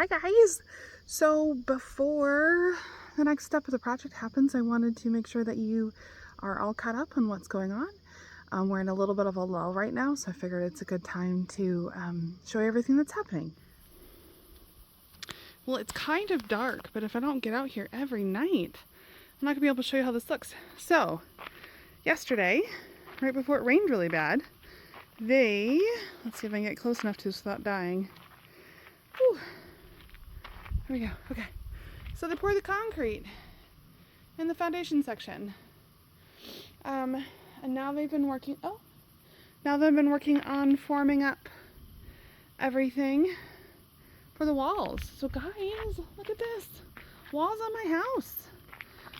Hi guys! So before the next step of the project happens, I wanted to make sure that you are all caught up on what's going on. We're in a little bit of a lull right now, so I figured it's a good time to show you everything that's happening. Well, it's kind of dark, but if I don't get out here every night, I'm not going to be able to show you how this looks. So, yesterday, right before it rained really bad, let's see if I can get close enough to this without dying. Whew. There we go. Okay. So they poured the concrete in the foundation section. And now they've been working. Now they've been working on forming up everything for the walls. So guys, look at this. Walls on my house.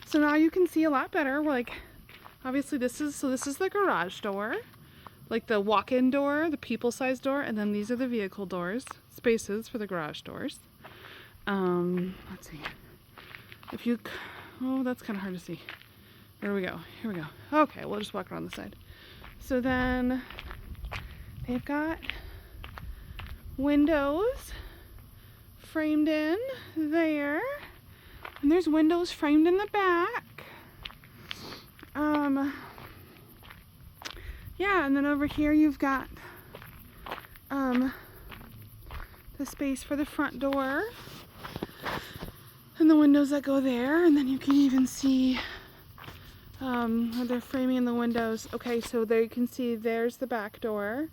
So now you can see a lot better. Like, obviously this is the garage door, like the walk-in door, the people-sized door, and then these are the vehicle doors, spaces for the garage doors. Let's see. Oh, that's kind of hard to see. There we go. Here we go. Okay, we'll just walk around the side. So then they've got windows framed in there, and there's windows framed in the back. Yeah, and then over here you've got the space for the front door and the windows that go there, and then you can even see where they're framing in the windows. Okay, so there you can see there's the back door.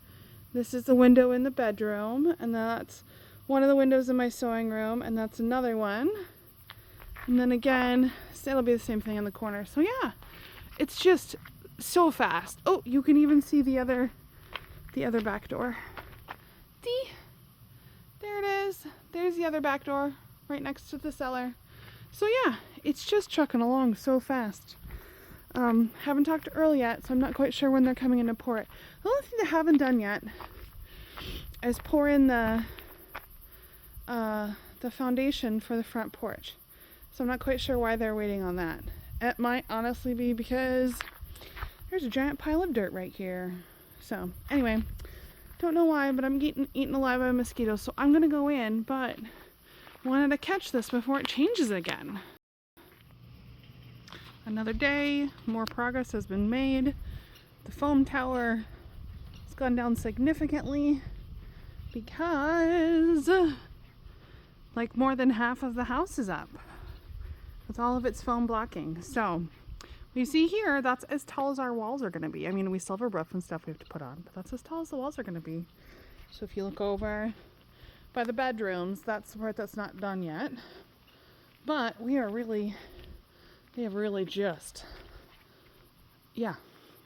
This is the window in the bedroom, and that's one of the windows in my sewing room, and that's another one. And then again, it'll be the same thing in the corner. So yeah, it's just so fast. Oh, you can even see the other back door. There it is. There's the other back door right next to the cellar. So yeah, it's just trucking along so fast. Haven't talked to Earl yet, so I'm not quite sure when they're coming in to pour it. The only thing they haven't done yet is pour in the foundation for the front porch. So I'm not quite sure why they're waiting on that. It might honestly be because there's a giant pile of dirt right here. So anyway, don't know why, but I'm getting eaten alive by mosquitoes, so I'm gonna go in, but wanted to catch this before it changes again. Another day, more progress has been made. The foam tower has gone down significantly because like more than half of the house is up with all of its foam blocking. So you see here, that's as tall as our walls are going to be. I mean, we still have a roof and stuff we have to put on, but that's as tall as the walls are going to be. So if you look over by the bedrooms, that's the part that's not done yet. But they have really just,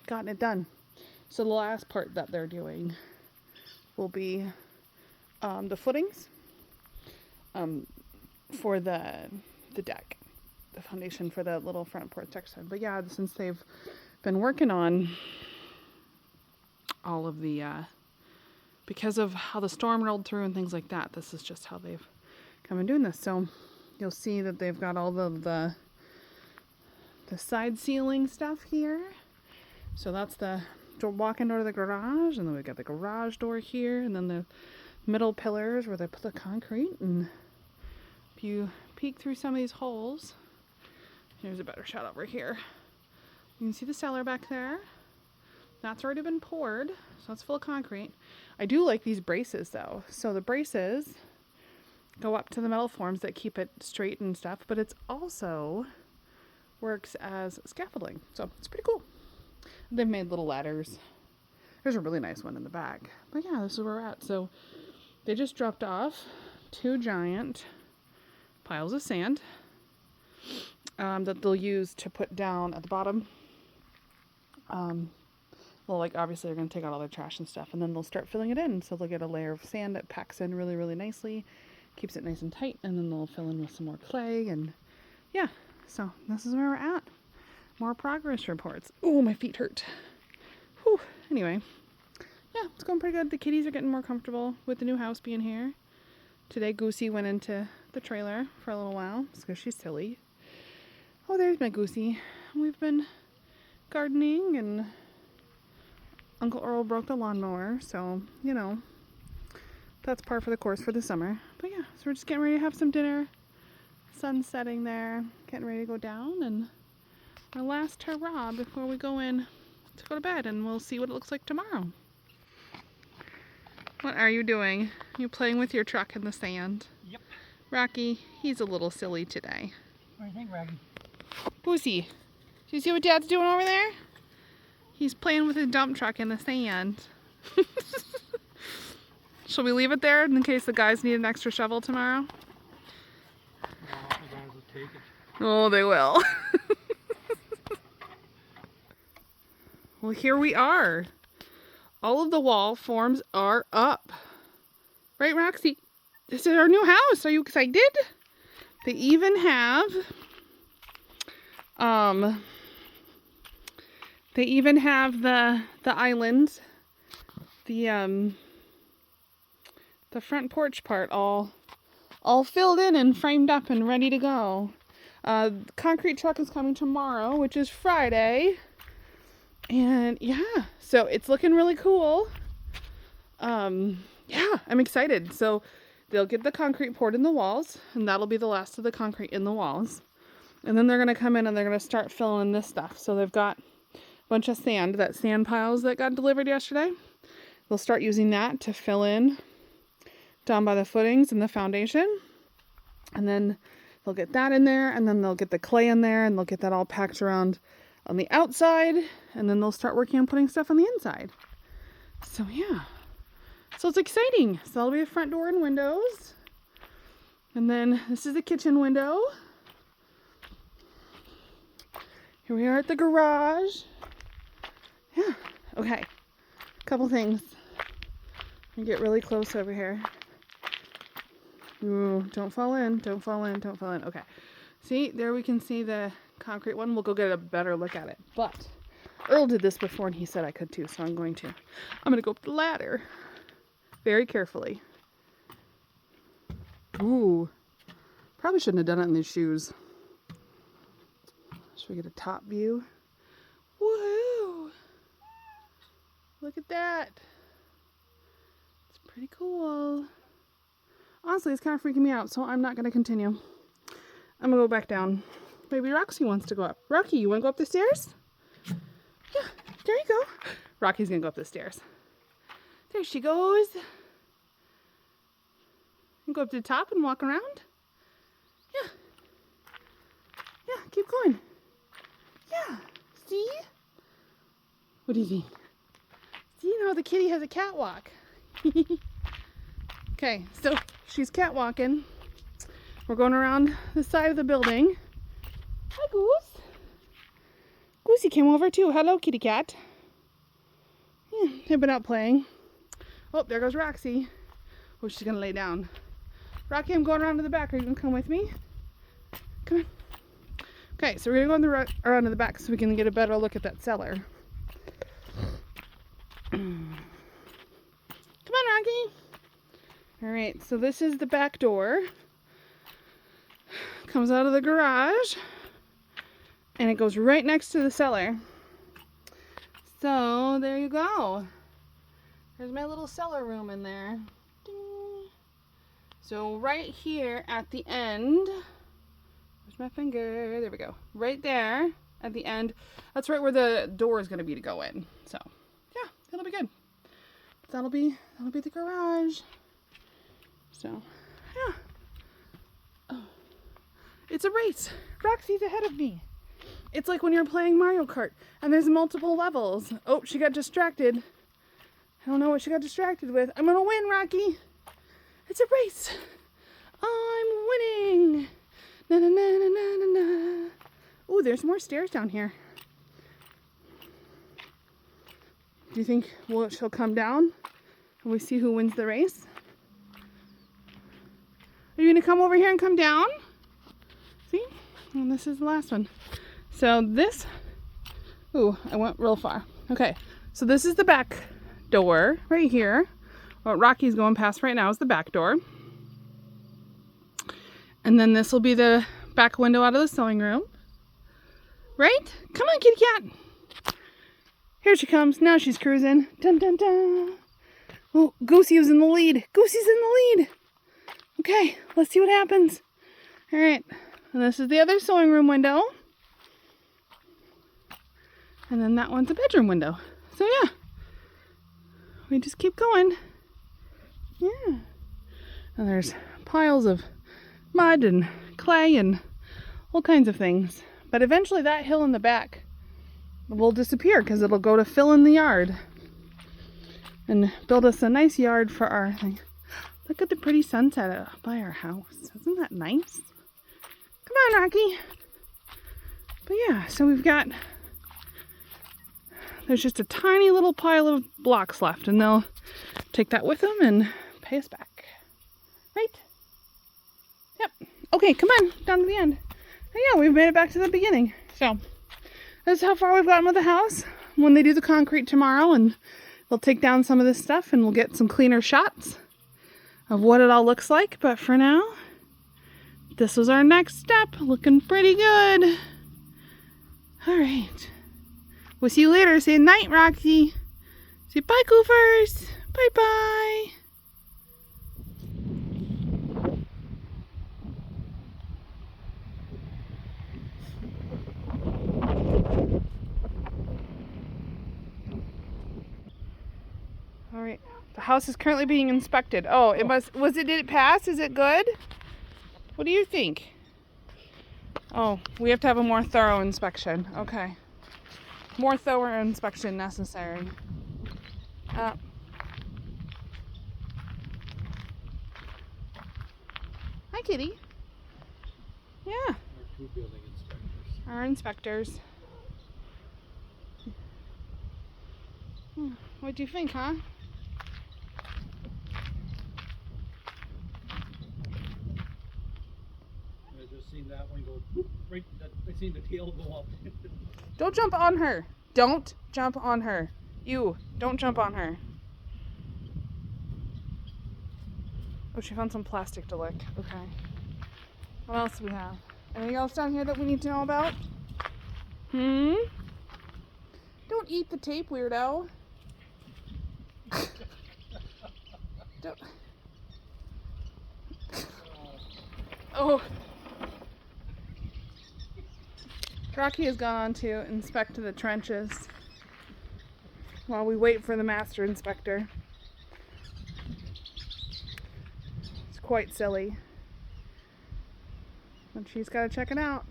gotten it done. So the last part that they're doing will be the footings for the deck, the foundation for the little front porch section. But yeah, since they've been working on all of the, because of how the storm rolled through and things like that, this is just how they've come and doing this. So you'll see that they've got all the side ceiling stuff here. So that's the walk-in door to the garage, and then we've got the garage door here, and then the middle pillars where they put the concrete. And if you peek through some of these holes, here's a better shot over here. You can see the cellar back there. That's already been poured, so that's full of concrete. I do like these braces though. So the braces go up to the metal forms that keep it straight and stuff, but it's also works as scaffolding. So it's pretty cool. They've made little ladders. There's a really nice one in the back. But yeah, this is where we're at. So they just dropped off 2 giant piles of sand that they'll use to put down at the bottom. Well, like obviously they're going to take out all their trash and stuff, and then they'll start filling it in. So they'll get a layer of sand that packs in really, really nicely, keeps it nice and tight, and then they'll fill in with some more clay. And yeah, so this is where we're at. More progress reports. Oh, my feet hurt. Whew. Anyway, yeah, it's going pretty good. The kitties are getting more comfortable with the new house being here. Today, Goosey went into the trailer for a little while because she's silly. Oh, there's my Goosey. We've been gardening, and Uncle Earl broke the lawnmower, so, you know, that's par for the course for the summer. But yeah, so we're just getting ready to have some dinner. Sun's setting there, getting ready to go down, and our last hurrah before we go in to go to bed, and we'll see what it looks like tomorrow. What are you doing? You playing with your truck in the sand? Yep. Rocky, he's a little silly today. What do you think, Rocky? Who's he? Do you see what Dad's doing over there? He's playing with his dump truck in the sand. Shall we leave it there in case the guys need an extra shovel tomorrow? No, the guys will take it. Oh, they will. Well, here we are. All of the wall forms are up. Right, Roxy? This is our new house. Are you excited? They even have the island, the front porch part all filled in and framed up and ready to go. Concrete truck is coming tomorrow, which is Friday. And yeah, so it's looking really cool. Yeah, I'm excited. So they'll get the concrete poured in the walls, and that'll be the last of the concrete in the walls. And then they're going to come in and they're going to start filling in this stuff. So they've got a bunch of sand, that sand piles that got delivered yesterday. They'll start using that to fill in down by the footings and the foundation. And then they'll get that in there, and then they'll get the clay in there, and they'll get that all packed around on the outside, and then they'll start working on putting stuff on the inside. So yeah. So it's exciting. So that'll be the front door and windows. And then this is the kitchen window. Here we are at the garage. Yeah. Okay. Couple things. You get really close over here. Ooh, don't fall in. Don't fall in. Don't fall in. Okay. See, there we can see the concrete one. We'll go get a better look at it. But Earl did this before and he said I could too, so I'm going to. I'm going to go up the ladder very carefully. Ooh. Probably shouldn't have done it in these shoes. Should we get a top view? Woohoo! Look at that. It's pretty cool. Honestly, it's kind of freaking me out, so I'm not going to continue. I'm going to go back down. Maybe Roxy wants to go up. Rocky, you want to go up the stairs? Yeah, there you go. Rocky's going to go up the stairs. There she goes. You go up to the top and walk around. Yeah. Yeah, keep going. Yeah. See? What do you think? See, you know the kitty has a catwalk. Okay, so she's catwalking. We're going around the side of the building. Hi, Goose. Goosey came over too. Hello, kitty cat. Yeah, they've been out playing. Oh, there goes Roxy. Oh, she's going to lay down. Rocky, I'm going around to the back. Are you going to come with me? Come on. Okay, so we're going to go around to the back so we can get a better look at that cellar. Come on, Rocky. All right, so this is the back door. Comes out of the garage. And it goes right next to the cellar. So, there you go. There's my little cellar room in there. Ding. So, right here at the end, where's my finger? There we go. Right there at the end, that's right where the door is going to be to go in. So, yeah, it'll be good. That'll be the garage. So, yeah. Oh. It's a race. Roxy's ahead of me. It's like when you're playing Mario Kart and there's multiple levels. Oh, she got distracted. I don't know what she got distracted with. I'm gonna win, Rocky. It's a race. I'm winning. Na na na na na na na. Ooh, there's more stairs down here. Do you think she'll come down and we see who wins the race? Are you gonna come over here and come down? See? And this is the last one. So this, ooh, I went real far. Okay, so this is the back door right here. What Rocky's going past right now is the back door. And then this will be the back window out of the sewing room. Right? Come on, kitty cat. Here she comes. Now she's cruising. Dun dun dun. Oh, Goosey was in the lead. Goosey's in the lead. Okay, let's see what happens. All right, and this is the other sewing room window. And then that one's a bedroom window. So yeah, we just keep going. Yeah. And there's piles of mud and clay and all kinds of things. But eventually that hill in the back will disappear because it'll go to fill in the yard and build us a nice yard for our thing. Look at the pretty sunset by our house. Isn't that nice? Come on, Rocky. But yeah, so there's just a tiny little pile of blocks left, and they'll take that with them and pay us back. Right? Yep. Okay, come on, down to the end. And yeah, we've made it back to the beginning. So, this is how far we've gotten with the house. When they do the concrete tomorrow, and they'll take down some of this stuff, and we'll get some cleaner shots of what it all looks like. But for now, this was our next step. Looking pretty good. All right. We'll see you later. Say night, Roxy. Say bye, Goofers. Bye-bye. All right. The house is currently being inspected. Oh, did it pass? Is it good? What do you think? Oh, we have to have a more thorough inspection. Okay. More thorough inspection necessary. Hi, kitty. Yeah. Our 2 building inspectors. Our inspectors. What do you think, huh? I just seen that one go right. I seen the tail go up. Don't jump on her. Don't jump on her. You, don't jump on her. Oh, she found some plastic to lick. Okay. What else do we have? Anything else down here that we need to know about? Don't eat the tape, weirdo. Don't. Oh. Rocky has gone on to inspect the trenches while we wait for the master inspector. It's quite silly. But she's got to check it out.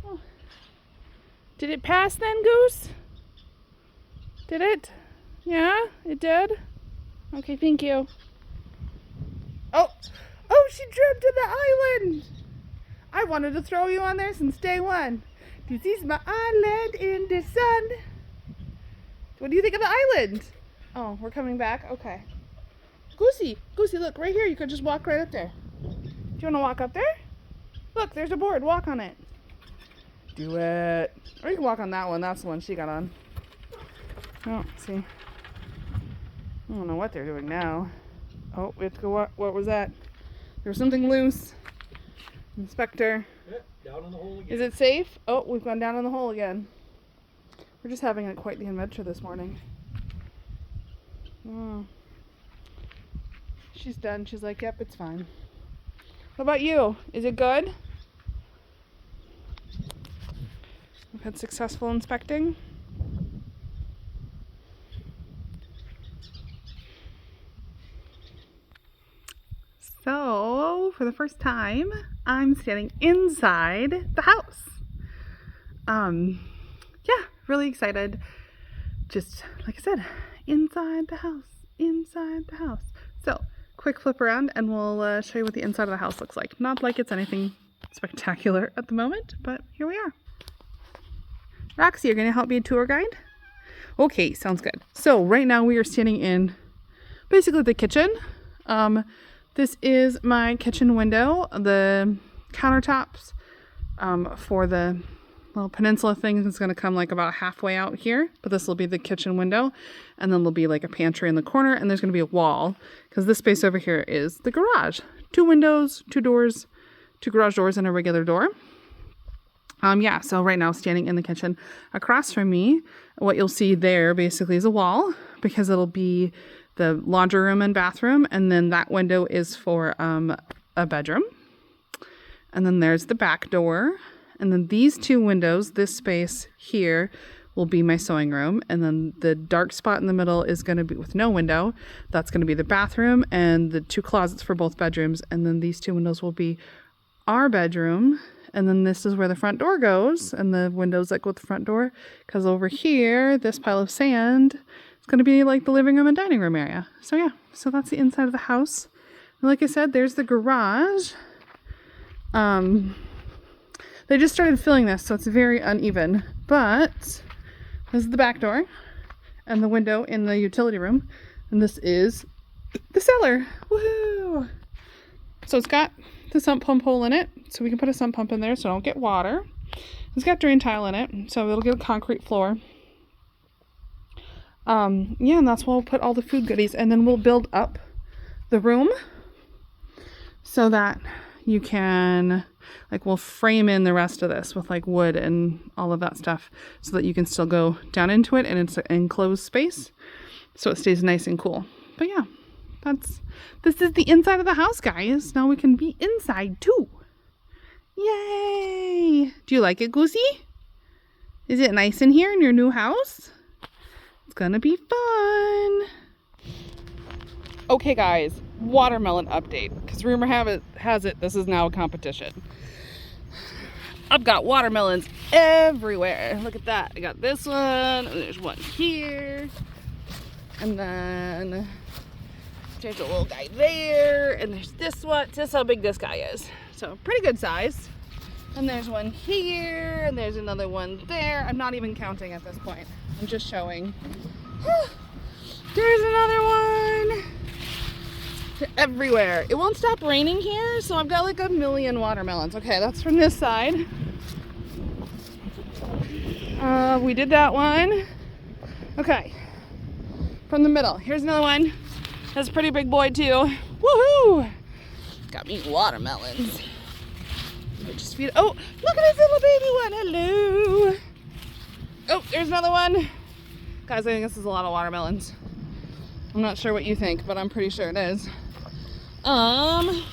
Oh. Did it pass then, Goose? Did it? Yeah, it did? Okay, thank you. Oh, she jumped to the island! I wanted to throw you on there since day one. This is my island in the sun. What do you think of the island? Oh, we're coming back? Okay. Goosey, look, right here. You could just walk right up there. Do you want to walk up there? Look, there's a board. Walk on it. Do it. Or you can walk on that one. That's the one she got on. Oh, see. I don't know what they're doing now. Oh, we have to go. What was that? There was something loose. Inspector. Yep, down in the hole again. Is it safe? Oh, we've gone down in the hole again. We're just having quite the adventure this morning. Oh. She's done. She's like, yep, it's fine. What about you? Is it good? We've had successful inspecting. So, for the first time, I'm standing inside the house. Yeah, really excited. Just, like I said, inside the house. So, quick flip around and we'll show you what the inside of the house looks like. Not like it's anything spectacular at the moment, but here we are. Roxy, you're going to help be a tour guide? Okay, sounds good. So, right now we are standing in basically the kitchen. This is my kitchen window. The countertops for the little peninsula thing is going to come like about halfway out here, but this will be the kitchen window, and then there'll be like a pantry in the corner, and there's going to be a wall because this space over here is the garage. 2 windows, 2 doors, 2 garage doors, and a regular door. Yeah, so right now standing in the kitchen across from me, what you'll see there basically is a wall, because it'll be the laundry room and bathroom, and then that window is for a bedroom. And then there's the back door, and then these two windows, this space here will be my sewing room, and then the dark spot in the middle is going to be with no window. That's going to be the bathroom, and the two closets for both bedrooms, and then these two windows will be our bedroom. And then this is where the front door goes, and the windows that go with the front door, because over here, this pile of sand is going to be like the living room and dining room area. So yeah, so that's the inside of the house. And like I said, there's the garage. They just started filling this, so it's very uneven, but this is the back door and the window in the utility room, and this is the cellar. Woohoo! So it's got the sump pump hole in it, so we can put a sump pump in there so I don't get water. It's got drain tile in it, so it'll get a concrete floor. Yeah, and that's where we'll put all the food goodies, and then we'll build up the room so that you can, like, we'll frame in the rest of this with like wood and all of that stuff so that you can still go down into it, and it's an enclosed space so it stays nice and cool. But yeah, this is the inside of the house, guys. Now we can be inside too. Yay! Do you like it, Goosey? Is it nice in here in your new house? It's gonna be fun. Okay, guys, watermelon update, because rumor has it this is now a competition. I've got watermelons everywhere. Look at that. I got this one, and there's one here, and then there's a little guy there, and there's this one. This is how big this guy is. So pretty good size. And there's one here, and there's another one there. I'm not even counting at this point. I'm just showing. There's another one. They're everywhere. It won't stop raining here, so I've got like a million watermelons. Okay, that's from this side. We did that one. Okay. From the middle. Here's another one. That's a pretty big boy too. Woohoo! Got me watermelons. Just feed. Oh, look at this little baby one. Hello. Oh, there's another one. Guys, I think this is a lot of watermelons. I'm not sure what you think, but I'm pretty sure it is. Oh,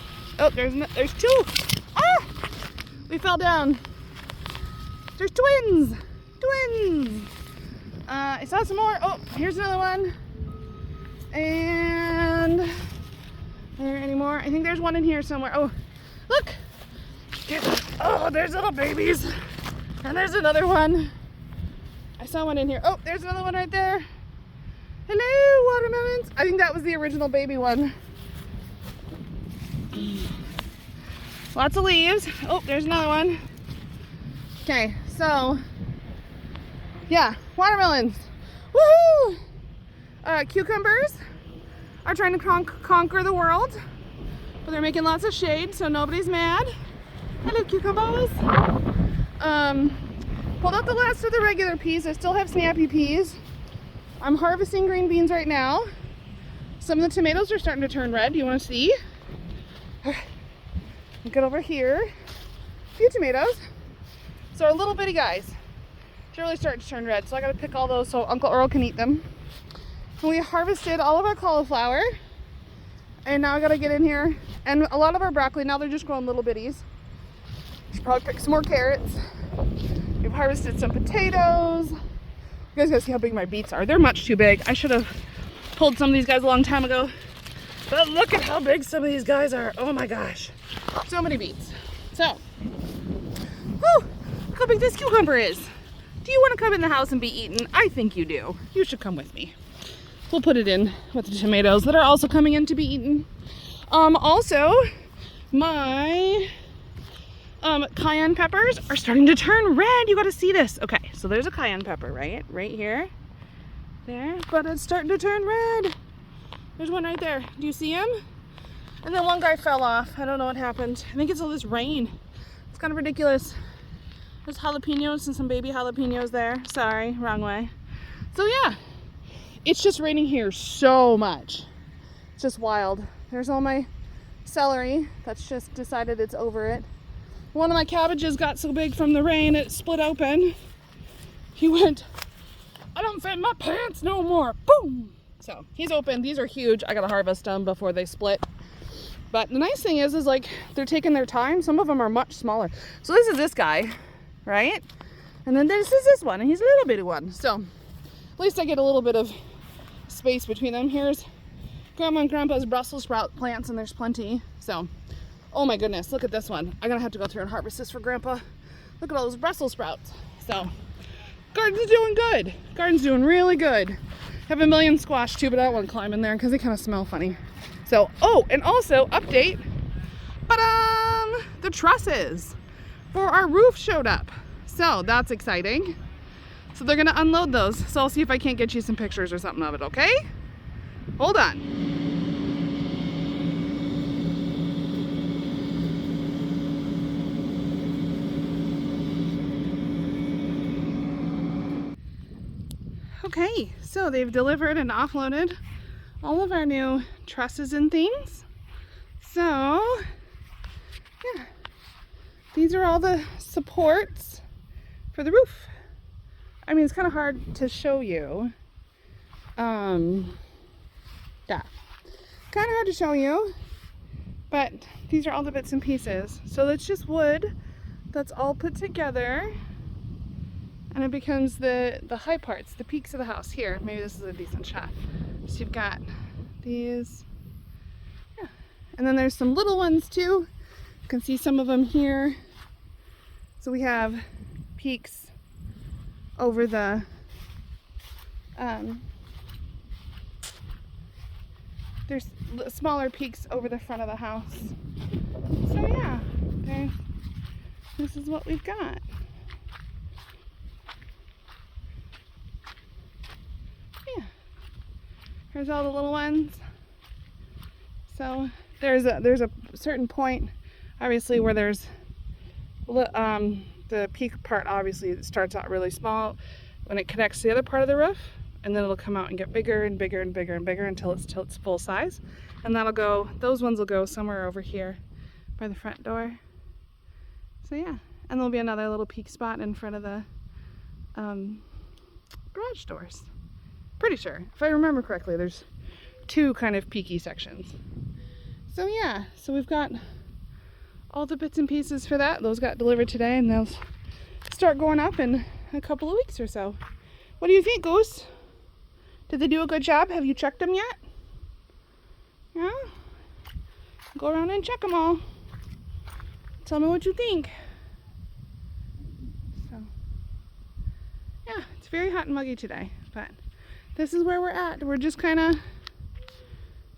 there's two. Ah! We fell down. There's twins. Twins. I saw some more. Oh, here's another one. And are there any more? I think there's one in here somewhere. Oh, look. Oh, there's little babies. And there's another one. I saw one in here. Oh, there's another one right there. Hello, watermelons. I think that was the original baby one. Lots of leaves. Oh, there's another one. Okay, so yeah, watermelons. Woohoo! Cucumbers are trying to conquer the world, but they're making lots of shade, so nobody's mad. Hello, cucumbers. Pulled out the last of the regular peas. I still have snappy peas. I'm harvesting green beans right now. Some of the tomatoes are starting to turn red. Do you want to see? Get over here. A few tomatoes. So our little bitty guys, they're really starting to turn red. So I got to pick all those so Uncle Earl can eat them. And we harvested all of our cauliflower. And now I got to get in here. And a lot of our broccoli, now they're just growing little bitties. Should probably pick some more carrots. We've harvested some potatoes. You guys gotta see how big my beets are. They're much too big. I should have pulled some of these guys a long time ago. But look at how big some of these guys are. Oh my gosh. So many beets. So, whew, look how big this cucumber is. Do you want to come in the house and be eaten? I think you do. You should come with me. We'll put it in with the tomatoes that are also coming in to be eaten. Also, my cayenne peppers are starting to turn red. You got to see this. Okay, so there's a cayenne pepper, right here, there, but it's starting to turn red. There's one right there. Do you see him? And then one guy fell off. I don't know what happened. I think it's all this rain. It's kind of ridiculous. There's jalapenos and some baby jalapenos there. Sorry, wrong way. So yeah, it's just raining here so much. It's just wild. There's all my celery that's just decided it's over it. One of my cabbages got so big from the rain it split open. He went, I don't fit in my pants no more. Boom! So he's open. These are huge. I gotta harvest them before they split. But the nice thing is like they're taking their time. Some of them are much smaller. So this is this guy, right? And then this is this one, and he's a little bitty one. So at least I get a little bit of space between them. Here's Grandma and Grandpa's Brussels sprout plants, and there's plenty. So, oh my goodness, look at this one. I'm gonna have to go through and harvest this for Grandpa. Look at all those Brussels sprouts. So, garden's doing good. Garden's doing really good. Have a million squash too, but I don't want to climb in there because they kind of smell funny. So, oh, and also update, the trusses for our roof showed up. So that's exciting. So they're gonna unload those. So I'll see if I can't get you some pictures or something of it, okay? Hold on. Okay, so they've delivered and offloaded all of our new trusses and things. So, yeah, these are all the supports for the roof. I mean, it's kind of hard to show you. Yeah, kind of hard to show you, but these are all the bits and pieces. So that's just wood that's all put together, and it becomes the high parts, the peaks of the house. Here, maybe this is a decent shot. So you've got these, yeah, and then there's some little ones too. You can see some of them here. So we have peaks over the there's smaller peaks over the front of the house. So yeah, this is what we've got. Yeah, here's all the little ones. So there's a certain point, obviously, where there's the peak part. Obviously, it starts out really small when it connects to the other part of the roof, and then it'll come out and get bigger and bigger and bigger and bigger until it's full size. And that'll go, those ones will go somewhere over here by the front door. So yeah, and there'll be another little peak spot in front of the garage doors. Pretty sure, if I remember correctly, there's two kind of peaky sections. So yeah, so we've got all the bits and pieces for that. Those got delivered today, and they'll start going up in a couple of weeks or so. What do you think, Goose? Did they do a good job? Have you checked them yet? Yeah? Go around and check them all. Tell me what you think. So, yeah, it's very hot and muggy today, but this is where we're at. We're just kind of,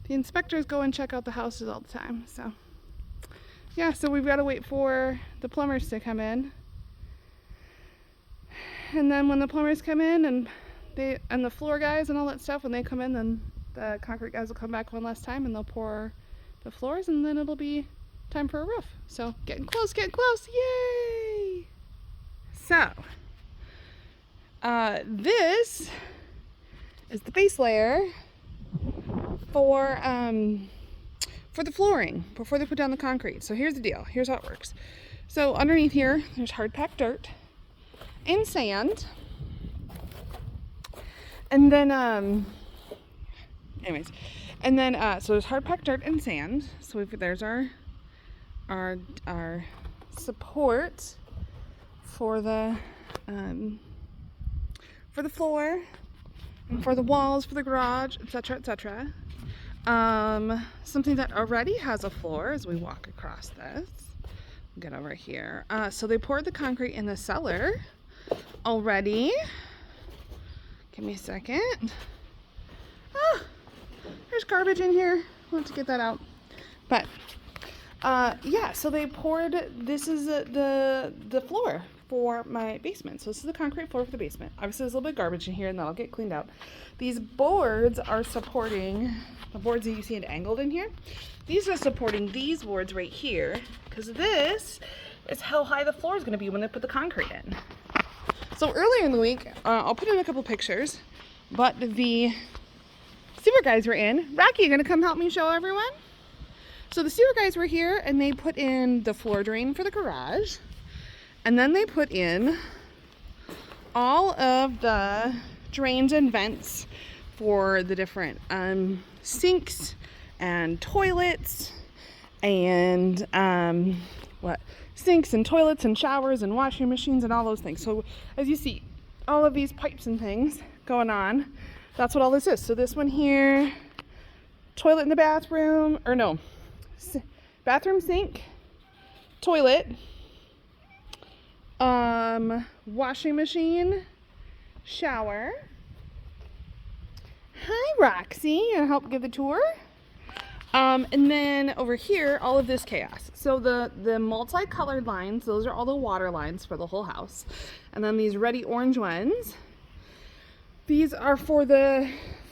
the inspectors go and check out the houses all the time, so. Yeah, so we've got to wait for the plumbers to come in. And then when the plumbers come in and the floor guys and all that stuff, when they come in, then the concrete guys will come back one last time and they'll pour the floors, and then it'll be time for a roof. So getting close, yay! So, this is the base layer for the flooring before they put down the concrete. So here's the deal. Here's how it works. So underneath here, there's hard packed dirt and sand. And then, so there's hard packed dirt and sand. So there's our support for the floor and for the walls, for the garage, etc., etc. Something that already has a floor as we walk across this. Get over here. So they poured the concrete in the cellar already. Give me a second. Ah, there's garbage in here. I'll have to get that out. But yeah, so they poured, this is the floor for my basement. So this is the concrete floor for the basement. Obviously there's a little bit of garbage in here, and that'll get cleaned out. These boards are supporting the boards that you see angled in here. These are supporting these boards right here, because this is how high the floor is going to be when they put the concrete in. So earlier in the week, I'll put in a couple pictures, but the super guys were in. Rocky, you going to come help me show everyone? So the sewer guys were here and they put in the floor drain for the garage. And then they put in all of the drains and vents for the different sinks and toilets and sinks and toilets and showers and washing machines and all those things. So as you see, all of these pipes and things going on, that's what all this is. So this one here, toilet in the bathroom, or no, bathroom sink, toilet, washing machine, shower. Hi, Roxy. You gonna help give the tour? And then over here, all of this chaos. So the multicolored lines, those are all the water lines for the whole house. And then these reddy orange ones, these are for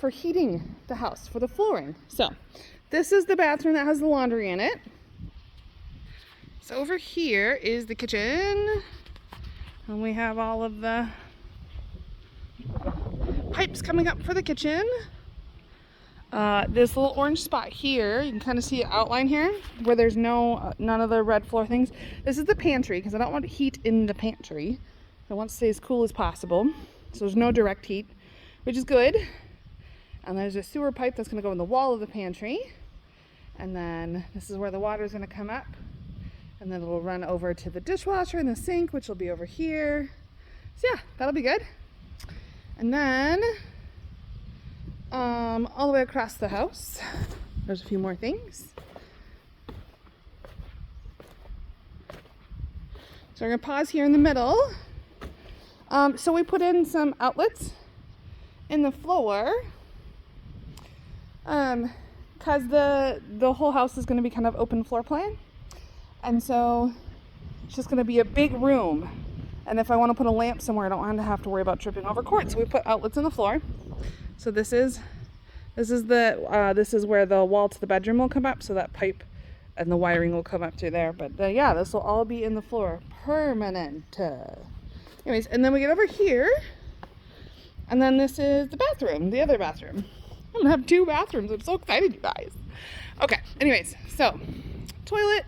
heating the house, for the flooring. So this is the bathroom that has the laundry in it. So over here is the kitchen. And we have all of the pipes coming up for the kitchen. This little orange spot here, you can kind of see an outline here where there's none of the red floor things. This is the pantry because I don't want heat in the pantry. I want to stay as cool as possible. So there's no direct heat, which is good. And there's a sewer pipe that's going to go in the wall of the pantry. And then this is where the water is going to come up. And then it'll run over to the dishwasher and the sink, which will be over here. So yeah, that'll be good. And then all the way across the house, there's a few more things. So we're gonna pause here in the middle. So we put in some outlets in the floor, because the whole house is gonna be kind of open floor plan, and so it's just gonna be a big room. And if I want to put a lamp somewhere, I don't want to have to worry about tripping over cords. So we put outlets in the floor. So this is where the wall to the bedroom will come up. So that pipe and the wiring will come up through there. But yeah, this will all be in the floor, permanent. Anyways, and then we get over here, and then this is the bathroom, the other bathroom. I'm gonna have 2 bathrooms. I'm so excited, you guys. Okay. Anyways, so toilet.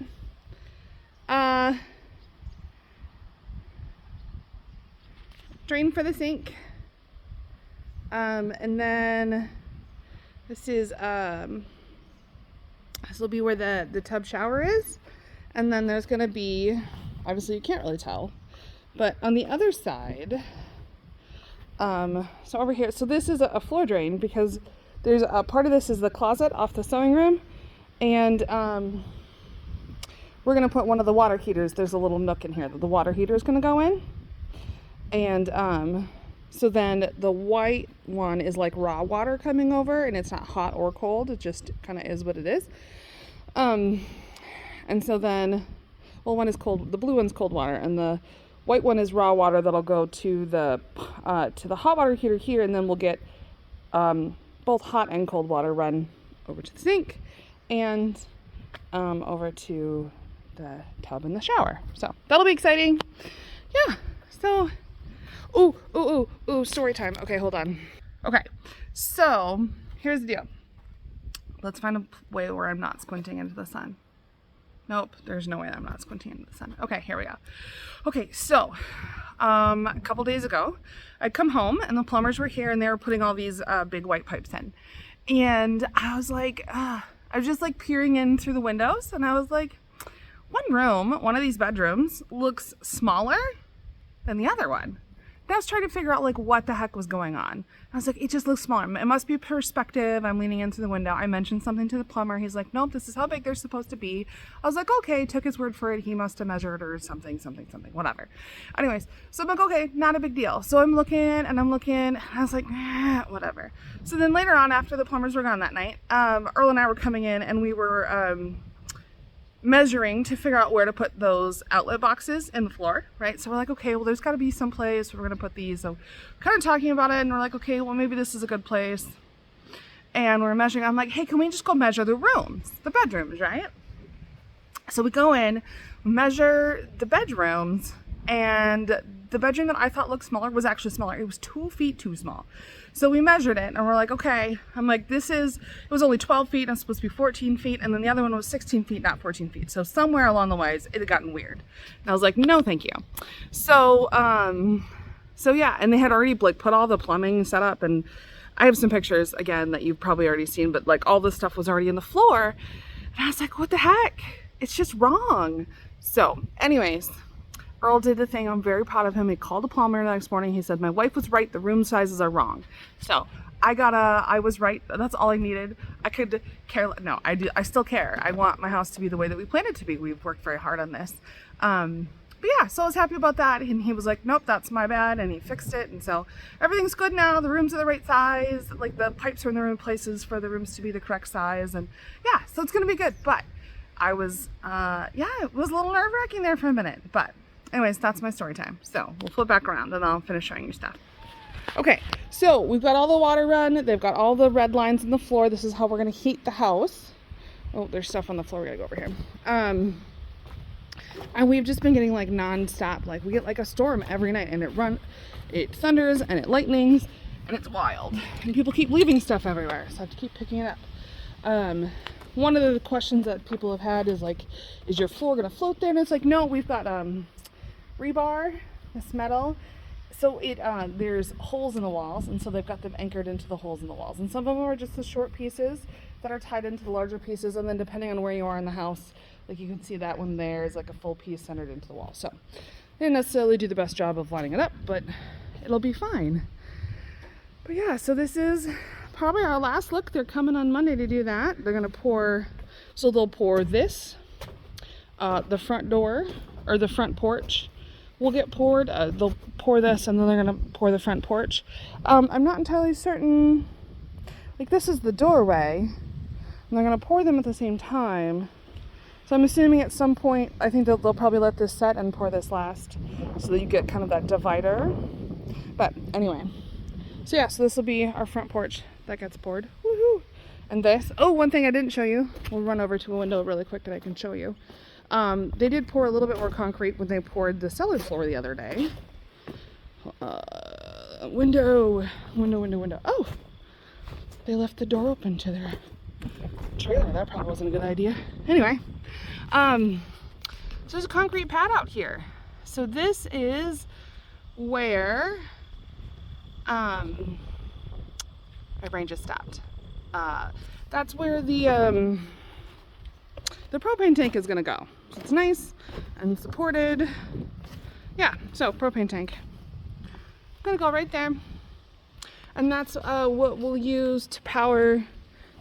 Drain for the sink, and then this will be where the tub shower is, and then there's gonna be, obviously you can't really tell, but on the other side, so over here, so this is a floor drain because there's a part of this is the closet off the sewing room, and we're gonna put one of the water heaters. There's a little nook in here that the water heater is gonna go in. And so then the white one is like raw water coming over, and it's not hot or cold, it just kind of is what it is. And so then, well, one is cold, the blue one's cold water, and the white one is raw water that'll go to the hot water heater here, and then we'll get both hot and cold water run over to the sink and over to the tub and the shower. So that'll be exciting. Yeah, so Ooh, story time. Okay, hold on. Okay, so here's the deal. Let's find a way where I'm not squinting into the sun. Nope, there's no way I'm not squinting into the sun. Okay, here we go. Okay, so a couple days ago, I'd come home and the plumbers were here and they were putting all these big white pipes in. And I was like, I was just like peering in through the windows, and I was like, one of these bedrooms looks smaller than the other one. And I was trying to figure out like what the heck was going on. I was like, it just looks smaller. It must be perspective. I'm leaning into the window. I mentioned something to the plumber. He's like, nope, this is how big they're supposed to be. I was like, okay, took his word for it. He must have measured or something, whatever. Anyways, so I'm like, okay, not a big deal. So I'm looking and I was like, whatever. So then later on, after the plumbers were gone that night, Earl and I were coming in and we were measuring to figure out where to put those outlet boxes in the floor, right? So we're like, okay, well, there's got to be some place where we're going to put these. So kind of talking about it, and we're like, okay, well, maybe this is a good place. And we're measuring. I'm like, hey, can we just go measure the rooms, the bedrooms, right? So we go in, measure the bedrooms, and the bedroom that I thought looked smaller was actually smaller. It was 2 feet too small. So we measured it and we're like, okay, I'm like, it was only 12 feet and it's supposed to be 14 feet. And then the other one was 16 feet, not 14 feet. So somewhere along the ways, it had gotten weird. And I was like, no, thank you. So yeah, and they had already like put all the plumbing set up, and I have some pictures again that you've probably already seen, but like all this stuff was already in the floor. And I was like, what the heck? It's just wrong. So anyways, Earl did the thing. I'm very proud of him. He called the plumber the next morning. He said, my wife was right. The room sizes are wrong. So I was right. That's all I needed. I could care. No, I still care. I want my house to be the way that we planned it to be. We've worked very hard on this. But yeah, so I was happy about that. And he was like, nope, that's my bad. And he fixed it. And so everything's good now. The rooms are the right size. Like the pipes are in the right places for the rooms to be the correct size. And yeah, so it's going to be good. But I was, it was a little nerve wracking there for a minute. But anyways, that's my story time. So we'll flip back around and I'll finish showing you stuff. Okay, so we've got all the water run. They've got all the red lines in the floor. This is how we're going to heat the house. Oh, there's stuff on the floor. We gotta go over here. And we've just been getting like non-stop. Like we get like a storm every night, and it thunders and it lightnings and it's wild. And people keep leaving stuff everywhere, so I have to keep picking it up. One of the questions that people have had is like, is your floor gonna float there? And it's like, no, we've got rebar, this metal. So there's holes in the walls, and so they've got them anchored into the holes in the walls. And some of them are just the short pieces that are tied into the larger pieces, and then depending on where you are in the house, like you can see that one there is like a full piece centered into the wall. So they didn't necessarily do the best job of lining it up, but it'll be fine. But yeah, so this is probably our last look. They're coming on Monday to do that. They're gonna pour, so they'll pour this, the front door, or the front porch will get poured. They'll pour this, and then they're gonna pour the front porch. I'm not entirely certain, like this is the doorway, and they're gonna pour them at the same time. So I'm assuming at some point, I think they'll probably let this set and pour this last, so that you get kind of that divider. But anyway, so yeah, so this will be our front porch that gets poured. Woohoo! And this, oh, one thing I didn't show you, we'll run over to a window really quick that I can show you. They did pour a little bit more concrete when they poured the cellar floor the other day. Window. Oh, they left the door open to their trailer. That probably wasn't a good idea. Anyway, so there's a concrete pad out here. So this is where, my brain just stopped. That's where the propane tank is gonna go. So it's nice and supported. Yeah, so propane tank. Gonna go right there. And that's what we'll use to power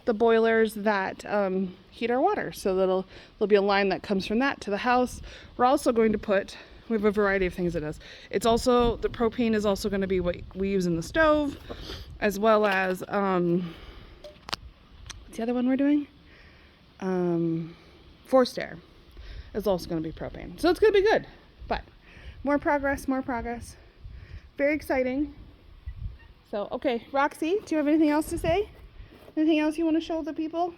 the boilers that heat our water. So there'll be a line that comes from that to the house. We're also going to put, we have a variety of things it does. It's also, the propane is also going to be what we use in the stove, as well as, what's the other one we're doing? Forced air is also going to be propane. So it's going to be good, but more progress. Very exciting. So, okay, Roxy, do you have anything else to say? Anything else you want to show the people?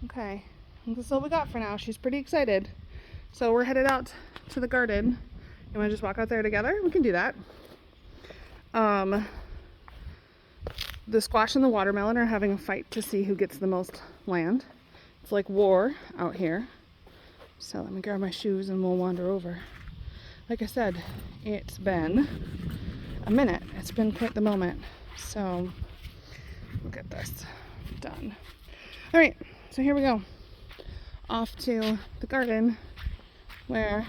Okay, this is all we got for now. She's pretty excited. So we're headed out to the garden. You want to just walk out there together? We can do that. The squash and the watermelon are having a fight to see who gets the most land. It's like war out here. So let me grab my shoes and we'll wander over. Like I said, it's been a minute. It's been quite the moment. So we'll get this done. All right, so here we go. Off to the garden where,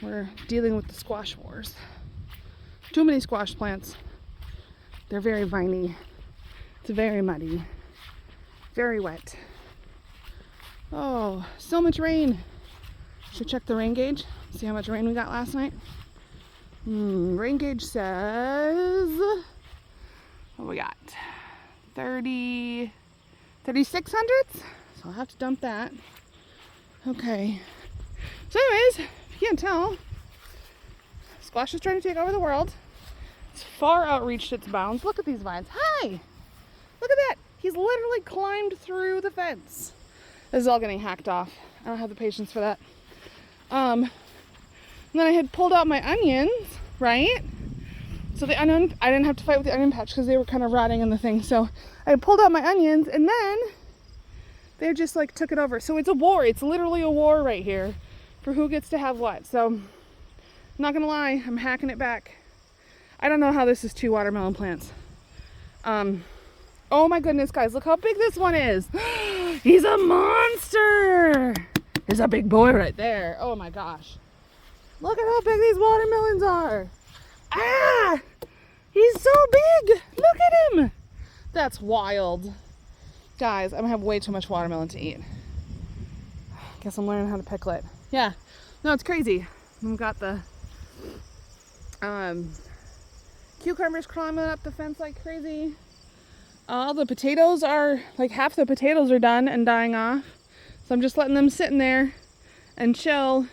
we're dealing with the squash wars. Too many squash plants. They're very viney. It's very muddy. Very wet. Oh, so much rain. Should check the rain gauge. See how much rain we got last night. Rain gauge says, what we got? 3,600? So I'll have to dump that. Okay. So anyways, if you can't tell, squash is trying to take over the world. It's far outreached its bounds. Look at these vines. Hi! Look at that. He's literally climbed through the fence. This is all getting hacked off. I don't have the patience for that. And then I had pulled out my onions, right? So the onion, I didn't have to fight with the onion patch because they were kind of rotting in the thing. So I had pulled out my onions and then they just like took it over. So it's a war. It's literally a war right here for who gets to have what. So I'm not gonna lie, I'm hacking it back. I don't know how this is 2 watermelon plants. Oh my goodness, guys, look how big this one is. He's a monster. He's a big boy right there. Oh my gosh. Look at how big these watermelons are. Ah, he's so big. Look at him. That's wild. Guys, I'm gonna have way too much watermelon to eat. Guess I'm learning how to pickle it. Yeah, no, it's crazy. We've got the cucumbers climbing up the fence like crazy. All the potatoes are, like half the potatoes are done and dying off. So I'm just letting them sit in there and chill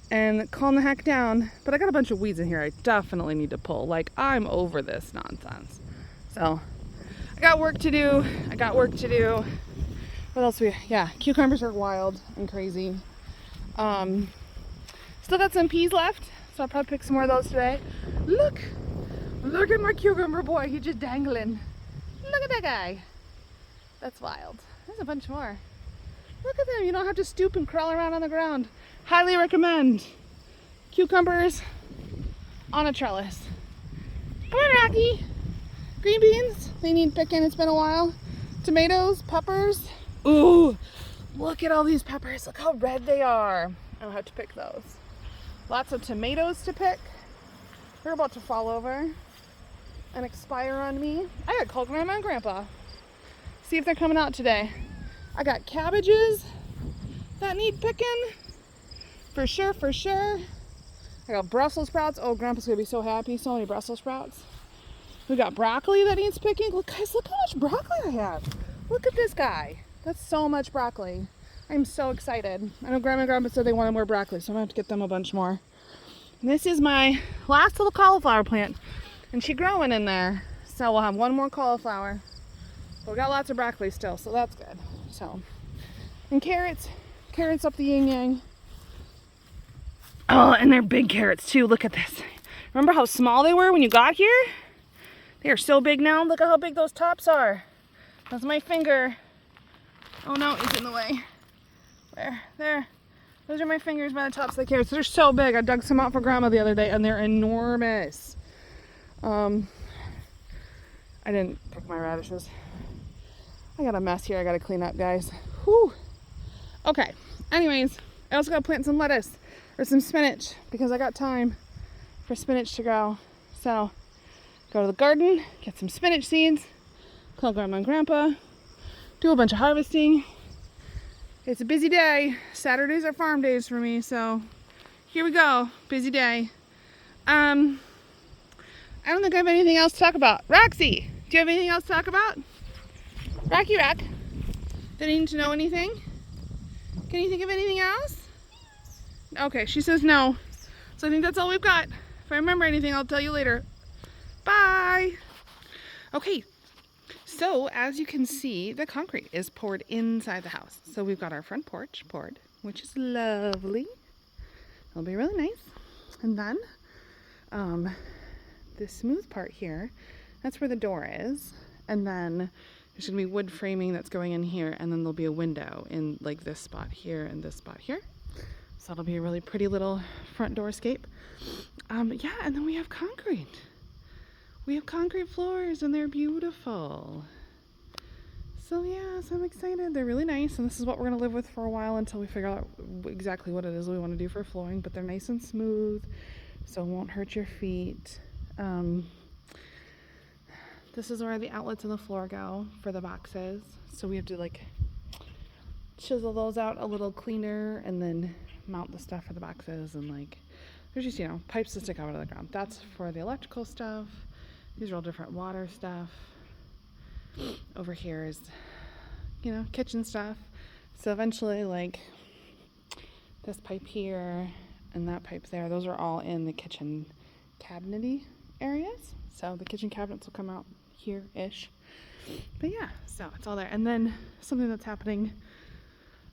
and calm the heck down. But I got a bunch of weeds in here I definitely need to pull. Like, I'm over this nonsense. So I got work to do. What else yeah, cucumbers are wild and crazy. Still got some peas left, so I'll probably pick some more of those today. Look at my cucumber boy. He's just dangling. Look at that guy. That's wild. There's a bunch more. Look at them. You don't have to stoop and crawl around on the ground. Highly recommend cucumbers on a trellis. Come on, Rocky. Green beans. They need picking. It's been a while. Tomatoes, peppers. Ooh, look at all these peppers. Look how red they are. I'll have to pick those. Lots of tomatoes to pick. They're about to fall over and expire on me. I gotta call Grandma and Grandpa. See if they're coming out today. I got cabbages that need picking. For sure. I got Brussels sprouts. Oh, Grandpa's gonna be so happy. So many Brussels sprouts. We got broccoli that needs picking. Look, guys, look how much broccoli I have. Look at this guy. That's so much broccoli. I'm so excited. I know Grandma and Grandpa said they wanted more broccoli, so I'm gonna have to get them a bunch more. And this is my last little cauliflower plant. And she's growing in there. So we'll have one more cauliflower. But we got lots of broccoli still, so that's good. So, and carrots up the yin yang. Oh, and they're big carrots too. Look at this. Remember how small they were when you got here? They are so big now. Look at how big those tops are. That's my finger. Oh no, it's in the way. Where? There. Those are my fingers by the tops of the carrots. They're so big. I dug some out for Grandma the other day and they're enormous. I didn't pick my radishes. I got a mess here I gotta clean up, guys. Whew. Okay, anyways, I also gotta plant some lettuce or some spinach because I got time for spinach to grow. So, go to the garden, get some spinach seeds, call Grandma and Grandpa, do a bunch of harvesting. It's a busy day. Saturdays are farm days for me, so here we go. Busy day. I don't think I have anything else to talk about. Roxy, do you have anything else to talk about? Rocky Rock, did I need to know anything? Can you think of anything else? Okay, she says no. So I think that's all we've got. If I remember anything, I'll tell you later. Bye. Okay, so as you can see, the concrete is poured inside the house. So we've got our front porch poured, which is lovely. It'll be really nice. And then this smooth part here, that's where the door is. And then there's gonna be wood framing that's going in here, and then there'll be a window in like this spot here and this spot here. So it'll be a really pretty little front door scape. Yeah, and then we have concrete. We have concrete floors and they're beautiful. So yeah, so I'm excited. They're really nice, and this is what we're gonna live with for a while until we figure out exactly what it is we want to do for flooring. But they're nice and smooth, so it won't hurt your feet. This is where the outlets in the floor go for the boxes. So we have to like chisel those out a little cleaner and then mount the stuff for the boxes, and like there's just, you know, pipes to stick out of the ground. That's for the electrical stuff. These are all different water stuff. Over here is, you know, kitchen stuff. So eventually, like this pipe here and that pipe there, those are all in the kitchen cabinety areas. So the kitchen cabinets will come out here-ish. But yeah, so it's all there. And then something that's happening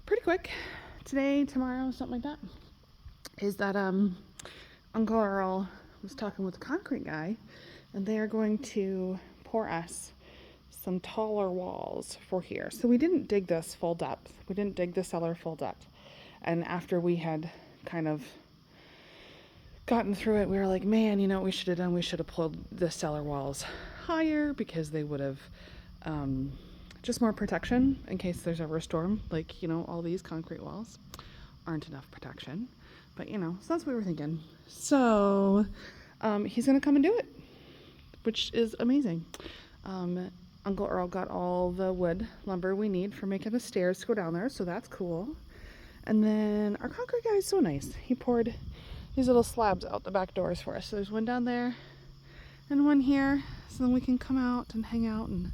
pretty quick, today, tomorrow, something like that, is that Uncle Earl was talking with the concrete guy, and they are going to pour us some taller walls for here. So we didn't dig this full depth. We didn't dig the cellar full depth. And after we had kind of gotten through it, we were like, man, you know what we should have done? We should have pulled the cellar walls higher, because they would have just more protection in case there's ever a storm. Like, you know, all these concrete walls aren't enough protection. But, you know, so that's what we were thinking. So he's going to come and do it, which is amazing. Uncle Earl got all the wood lumber we need for making the stairs to go down there, so that's cool. And then our concrete guy is so nice. He poured these little slabs out the back doors for us. So there's one down there and one here, so then we can come out and hang out and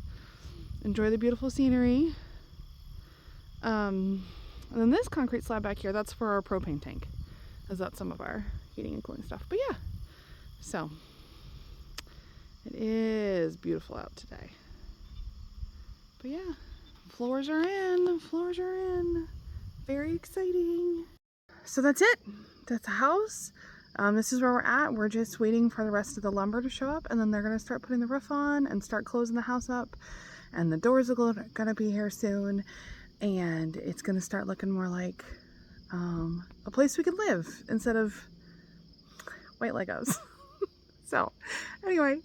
enjoy the beautiful scenery. And then this concrete slab back here, that's for our propane tank, as that's some of our heating and cooling stuff. But yeah, so it is beautiful out today. But yeah, floors are in, floors are in. Very exciting. So that's it. That's the house. This is where we're at. We're just waiting for the rest of the lumber to show up, and then they're going to start putting the roof on and start closing the house up. And the doors are going to be here soon. And it's going to start looking more like a place we could live instead of white Legos. So anyway,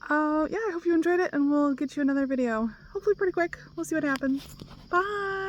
yeah, I hope you enjoyed it, and we'll get you another video. Hopefully pretty quick. We'll see what happens. Bye.